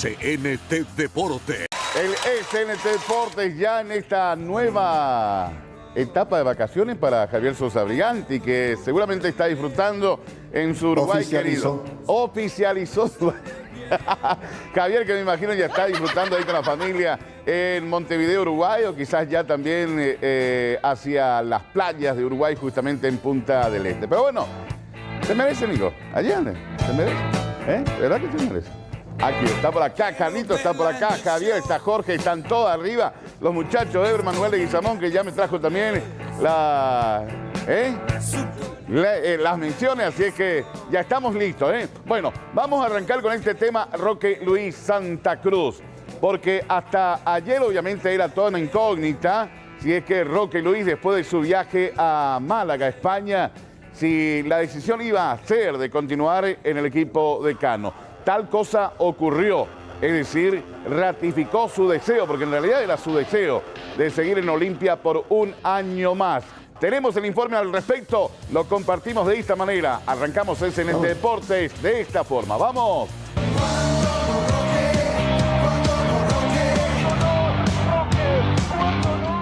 SNT Deportes. El SNT Deportes ya en esta nueva etapa de vacaciones para Javier Sosa Briganti, que seguramente está disfrutando en su Uruguay querido. Oficializó. Javier, que me imagino ya está disfrutando ahí con la familia en Montevideo, Uruguay, o quizás ya también hacia las playas de Uruguay, justamente en Punta del Este. Pero bueno, se merece, Nico. Allá, se merece. ¿De verdad que se merece? Aquí está por acá, Carlito está por acá, Javier, está Jorge, están todos arriba. Los muchachos, Eber Manuel de Guizamón, que ya me trajo también las menciones, así es que ya estamos listos. Bueno, vamos a arrancar con este tema, Roque Luis Santa Cruz, porque hasta ayer obviamente era toda una incógnita, si es que Roque Luis, después de su viaje a Málaga, España, si la decisión iba a ser de continuar en el equipo de Cano. Tal cosa ocurrió, es decir, ratificó su deseo, porque en realidad era su deseo de seguir en Olimpia por un año más. Tenemos el informe al respecto, lo compartimos de esta manera. Arrancamos SNT Deportes de esta forma. ¡Vamos!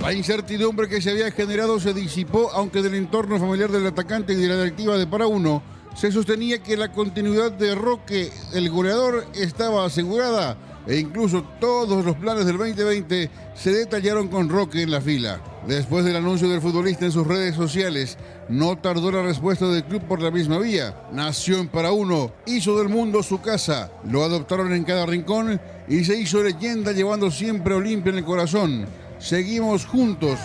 La incertidumbre que se había generado se disipó, aunque del entorno familiar del atacante y de la directiva de Para Uno se sostenía que la continuidad de Roque, el goleador, estaba asegurada e incluso todos los planes del 2020 se detallaron con Roque en la fila. Después del anuncio del futbolista en sus redes sociales, no tardó la respuesta del club por la misma vía. Nació en Para Uno, hizo del mundo su casa, lo adoptaron en cada rincón y se hizo leyenda llevando siempre a Olimpia en el corazón. Seguimos juntos.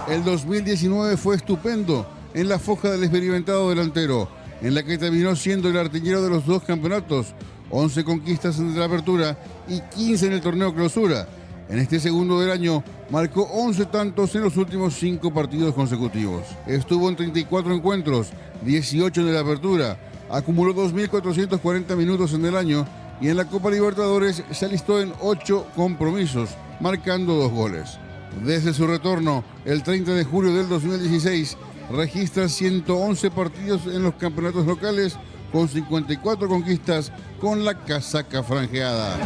El 2019 fue estupendo en la foja del experimentado delantero, en la que terminó siendo el artillero de los dos campeonatos, 11 conquistas en la apertura y 15 en el torneo clausura. En este segundo del año marcó 11 tantos en los últimos 5 partidos consecutivos. Estuvo en 34 encuentros, 18 en la apertura, acumuló 2.440 minutos en el año y en la Copa Libertadores se alistó en 8 compromisos, marcando 2 goles. Desde su retorno, el 30 de julio del 2016, registra 111 partidos en los campeonatos locales con 54 conquistas con la casaca franjeada.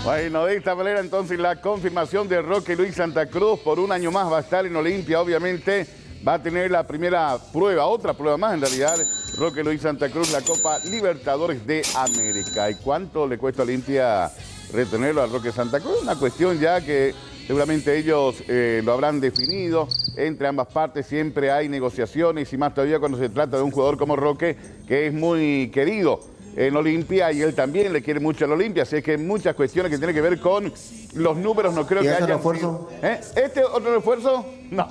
Bueno, de esta manera entonces la confirmación de Roque Luis Santa Cruz por un año más va a estar en Olimpia, obviamente va a tener la primera prueba, otra prueba más en realidad, Roque Luis Santa Cruz, la Copa Libertadores de América. ¿Y cuánto le cuesta a Olimpia retenerlo a Roque Santa Cruz? Una cuestión ya que seguramente ellos lo habrán definido, entre ambas partes siempre hay negociaciones y más todavía cuando se trata de un jugador como Roque, que es muy querido en Olimpia y él también le quiere mucho al Olimpia, así es que muchas cuestiones que tienen que ver con los números no creo que haya refuerzo? ¿Este otro refuerzo? No.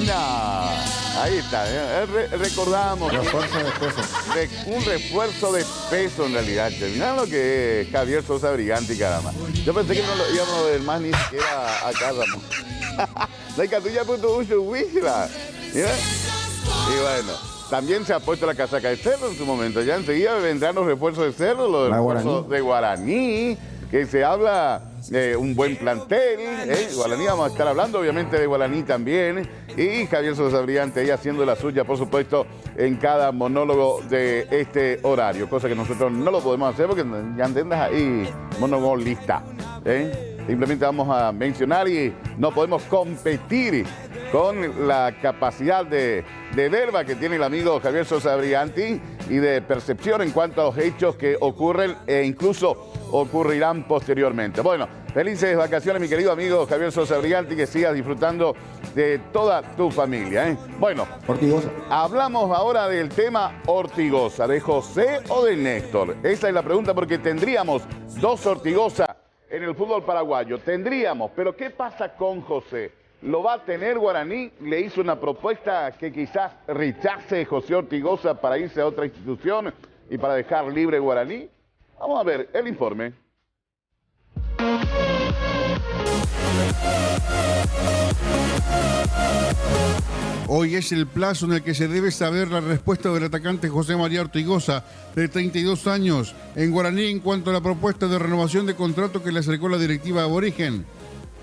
No, ahí está, recordamos refuerzo de peso. Un refuerzo de peso en realidad. Mirá lo que es Javier Sosa Briganti, caramba. Yo pensé que no lo íbamos a ver más ni siquiera acá, Ramón. La catulla puto uso wishla. Mira. Y bueno, también se ha puesto la casaca de Cerro en su momento. Ya enseguida vendrán los refuerzos de Cerro, los refuerzos de Guaraní, que se habla de un buen plantel. Guaraní, vamos a estar hablando obviamente de Guaraní también. Y Javier Sosa Briganti ahí haciendo la suya, por supuesto, en cada monólogo de este horario. Cosa que nosotros no lo podemos hacer porque ya andas ahí monólogo lista. Simplemente vamos a mencionar y no podemos competir con la capacidad de verba que tiene el amigo Javier Sosa Briganti y de percepción en cuanto a los hechos que ocurren e incluso ocurrirán posteriormente. Bueno, felices vacaciones, mi querido amigo Javier Sosa Briganti, que sigas disfrutando de toda tu familia. Bueno, Ortigosa. Hablamos ahora del tema Ortigosa, ¿de José o de Néstor? Esa es la pregunta porque tendríamos 2 Ortigosa en el fútbol paraguayo. Tendríamos, pero ¿qué pasa con José? ¿Lo va a tener Guaraní? ¿Le hizo una propuesta que quizás rechace José Ortigosa para irse a otra institución y para dejar libre Guaraní? Vamos a ver el informe. Hoy es el plazo en el que se debe saber la respuesta del atacante José María Ortigosa, de 32 años, en guaraní en cuanto a la propuesta de renovación de contrato que le acercó la directiva aborigen.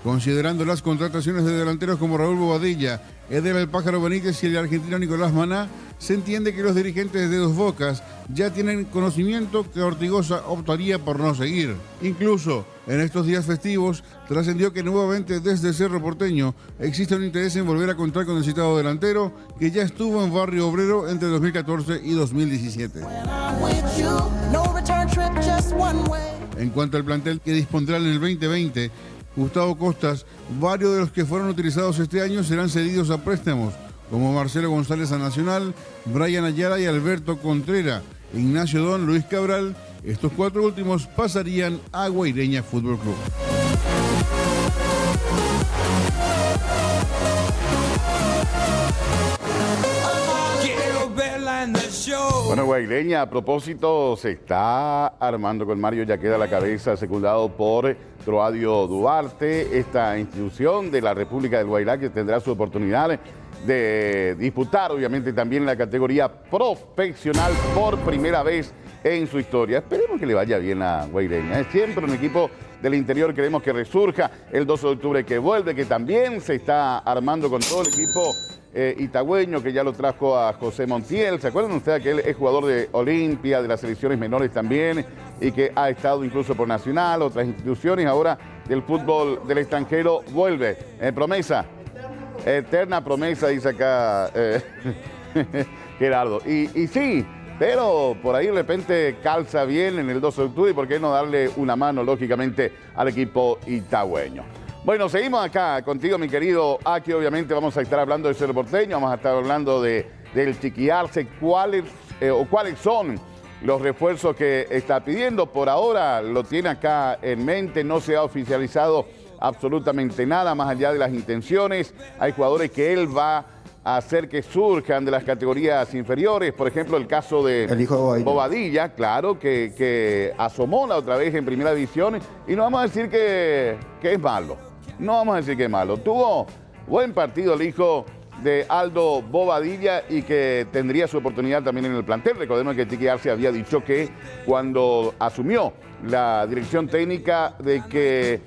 Considerando las contrataciones de delanteros como Raúl Bobadilla, Eder El Pájaro Benítez y el argentino Nicolás Maná, se entiende que los dirigentes de Dos Bocas ya tienen conocimiento que Ortigosa optaría por no seguir. Incluso en estos días festivos trascendió que nuevamente desde Cerro Porteño existe un interés en volver a contar con el citado delantero que ya estuvo en Barrio Obrero entre 2014 y 2017. En cuanto al plantel que dispondrá en el 2020, Gustavo Costas, varios de los que fueron utilizados este año serán cedidos a préstamos, como Marcelo González a Nacional, Brian Ayala y Alberto Contreras, Ignacio Don, Luis Cabral. Estos 4 últimos pasarían a Guaireña Fútbol Club. Bueno, Guaireña, a propósito, se está armando con Mario Yaqueda a la cabeza, secundado por Troadio Duarte, esta institución de la República del Guairá que tendrá su oportunidad de disputar, obviamente, también la categoría profesional por primera vez en su historia. Esperemos que le vaya bien a Guaireña. Es siempre un equipo del interior, queremos que resurja el 12 de octubre que vuelve, que también se está armando con todo el equipo itagüeño, que ya lo trajo a José Montiel. ¿Se acuerdan ustedes que él es jugador de Olimpia, de las selecciones menores también, y que ha estado incluso por Nacional, otras instituciones? Ahora del fútbol del extranjero vuelve. Promesa, eterna promesa, dice acá Gerardo. Y sí, pero por ahí de repente calza bien en el 12 de octubre, y por qué no darle una mano, lógicamente, al equipo itagüeño. Bueno, seguimos acá contigo, mi querido Aki. Obviamente vamos a estar hablando de Cerro Porteño, vamos a estar hablando del Chiquiarse, cuáles son los refuerzos que está pidiendo. Por ahora lo tiene acá en mente, no se ha oficializado absolutamente nada más allá de las intenciones. Hay jugadores que él va a hacer que surjan de las categorías inferiores, por ejemplo el caso de el hijo de Bobadilla, claro, que asomó la otra vez en primera división, y no vamos a decir que es malo. No vamos a decir que es malo. Tuvo buen partido el hijo de Aldo Bobadilla y que tendría su oportunidad también en el plantel. Recordemos que Chiqui Arce había dicho que cuando asumió la dirección técnica de que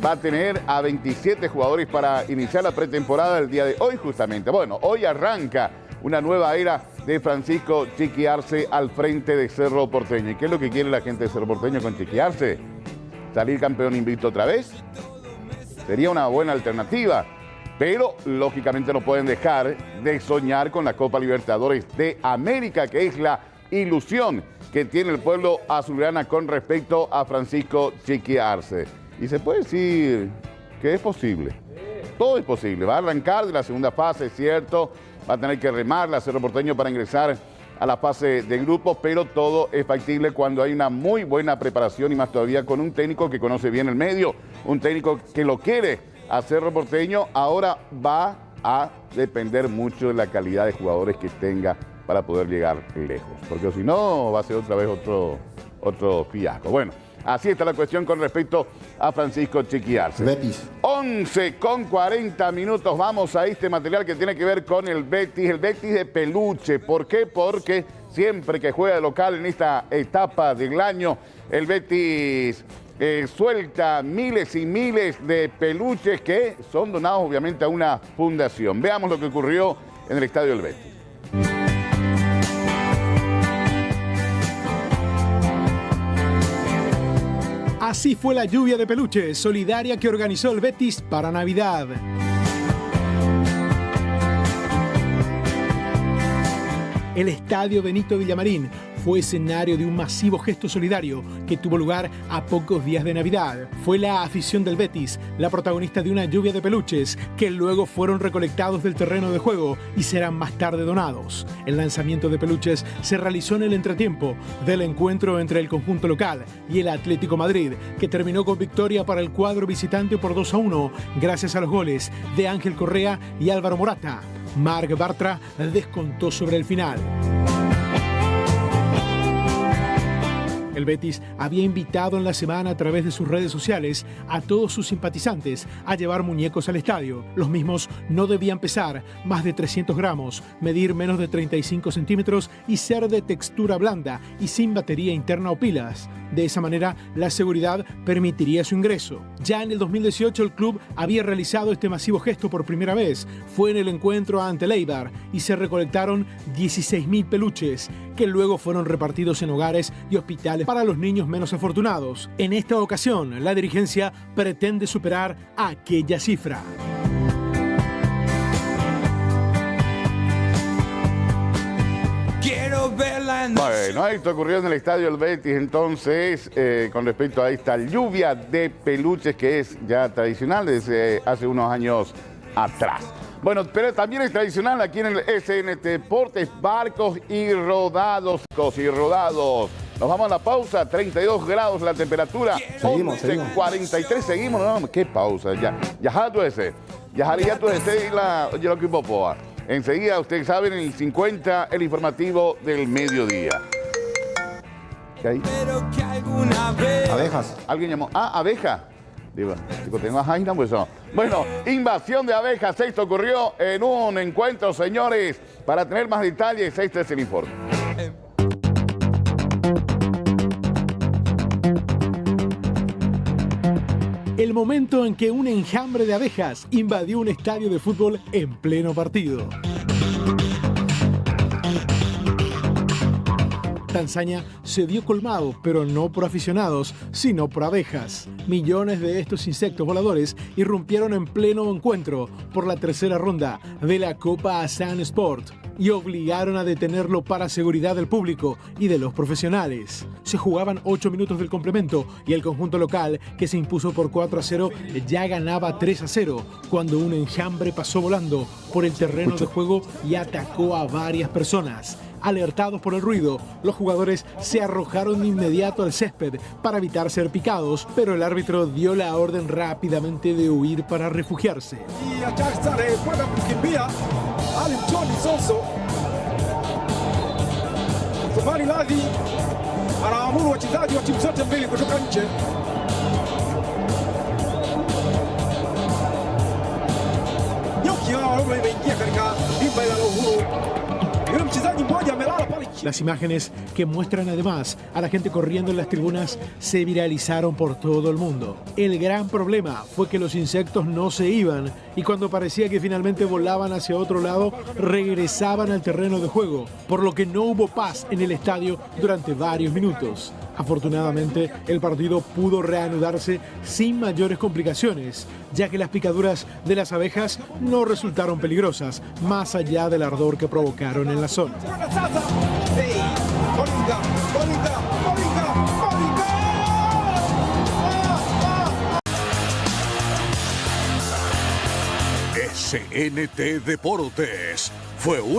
va a tener a 27 jugadores para iniciar la pretemporada el día de hoy justamente. Bueno, hoy arranca una nueva era de Francisco Chiqui Arce al frente de Cerro Porteño. ¿Y qué es lo que quiere la gente de Cerro Porteño con Chiqui Arce? ¿Salir campeón invicto otra vez? Sería una buena alternativa, pero lógicamente no pueden dejar de soñar con la Copa Libertadores de América, que es la ilusión que tiene el pueblo azulgrana con respecto a Francisco Chiqui Arce. Y se puede decir que es posible. Todo es posible. Va a arrancar de la segunda fase, es cierto. Va a tener que remar la Cerro Porteño para ingresar a la fase de grupos, pero todo es factible cuando hay una muy buena preparación, y más todavía con un técnico que conoce bien el medio, un técnico que lo quiere a Cerro Porteño. Ahora va a depender mucho de la calidad de jugadores que tenga para poder llegar lejos, porque si no va a ser otra vez otro fiasco. Bueno, así está la cuestión con respecto a Francisco Chiqui Arce. Betis. 11:40. Vamos a este material que tiene que ver con el Betis de peluche. ¿Por qué? Porque siempre que juega de local en esta etapa del año, el Betis suelta miles y miles de peluches que son donados obviamente a una fundación. Veamos lo que ocurrió en el estadio del Betis. Así fue la lluvia de peluches solidaria que organizó el Betis para Navidad. El estadio Benito Villamarín fue escenario de un masivo gesto solidario que tuvo lugar a pocos días de Navidad. Fue la afición del Betis la protagonista de una lluvia de peluches que luego fueron recolectados del terreno de juego y serán más tarde donados. El lanzamiento de peluches se realizó en el entretiempo del encuentro entre el conjunto local y el Atlético Madrid, que terminó con victoria para el cuadro visitante por 2-1 gracias a los goles de Ángel Correa y Álvaro Morata. Marc Bartra descontó sobre el final. El Betis había invitado en la semana a través de sus redes sociales a todos sus simpatizantes a llevar muñecos al estadio. Los mismos no debían pesar más de 300 gramos, medir menos de 35 centímetros y ser de textura blanda y sin batería interna o pilas. De esa manera, la seguridad permitiría su ingreso. Ya en el 2018 el club había realizado este masivo gesto por primera vez. Fue en el encuentro ante el Eibar y se recolectaron 16.000 peluches que luego fueron repartidos en hogares y hospitales para los niños menos afortunados. En esta ocasión, la dirigencia pretende superar aquella cifra. Bueno, esto ocurrió en el estadio del Betis, entonces, con respecto a esta lluvia de peluches que es ya tradicional desde hace unos años atrás. Bueno, pero también es tradicional aquí en el SNT Deportes, barcos y rodados. Nos vamos a la pausa, 32 grados la temperatura. Seguimos. 43, seguimos, no, qué pausa, ya tú ese. Ya tú ese y yo lo que popoa. Enseguida, ustedes saben, en el 50, el informativo del mediodía. ¿Qué hay? Abejas. ¿Alguien llamó? Ah, abeja. Digo, tengo a Jaina, pues no. Bueno, invasión de abejas. Esto ocurrió en un encuentro, señores. Para tener más detalles, este es el informe. El momento en que un enjambre de abejas invadió un estadio de fútbol en pleno partido. Tanzania se vio colmado, pero no por aficionados, sino por abejas. Millones de estos insectos voladores irrumpieron en pleno encuentro por la tercera ronda de la Copa Asan Sport y obligaron a detenerlo para seguridad del público y de los profesionales. Se jugaban 8 minutos del complemento y el conjunto local, que se impuso por 4-0, ya ganaba 3-0 cuando un enjambre pasó volando por el terreno de juego y atacó a varias personas. Alertados por el ruido, los jugadores se arrojaron de inmediato al césped para evitar ser picados, pero el árbitro dio la orden rápidamente de huir para refugiarse. Las imágenes que muestran además a la gente corriendo en las tribunas se viralizaron por todo el mundo. El gran problema fue que los insectos no se iban y cuando parecía que finalmente volaban hacia otro lado, regresaban al terreno de juego, por lo que no hubo paz en el estadio durante varios minutos. Afortunadamente, el partido pudo reanudarse sin mayores complicaciones, ya que las picaduras de las abejas no resultaron peligrosas, más allá del ardor que provocaron en la zona. SNT Deportes fue un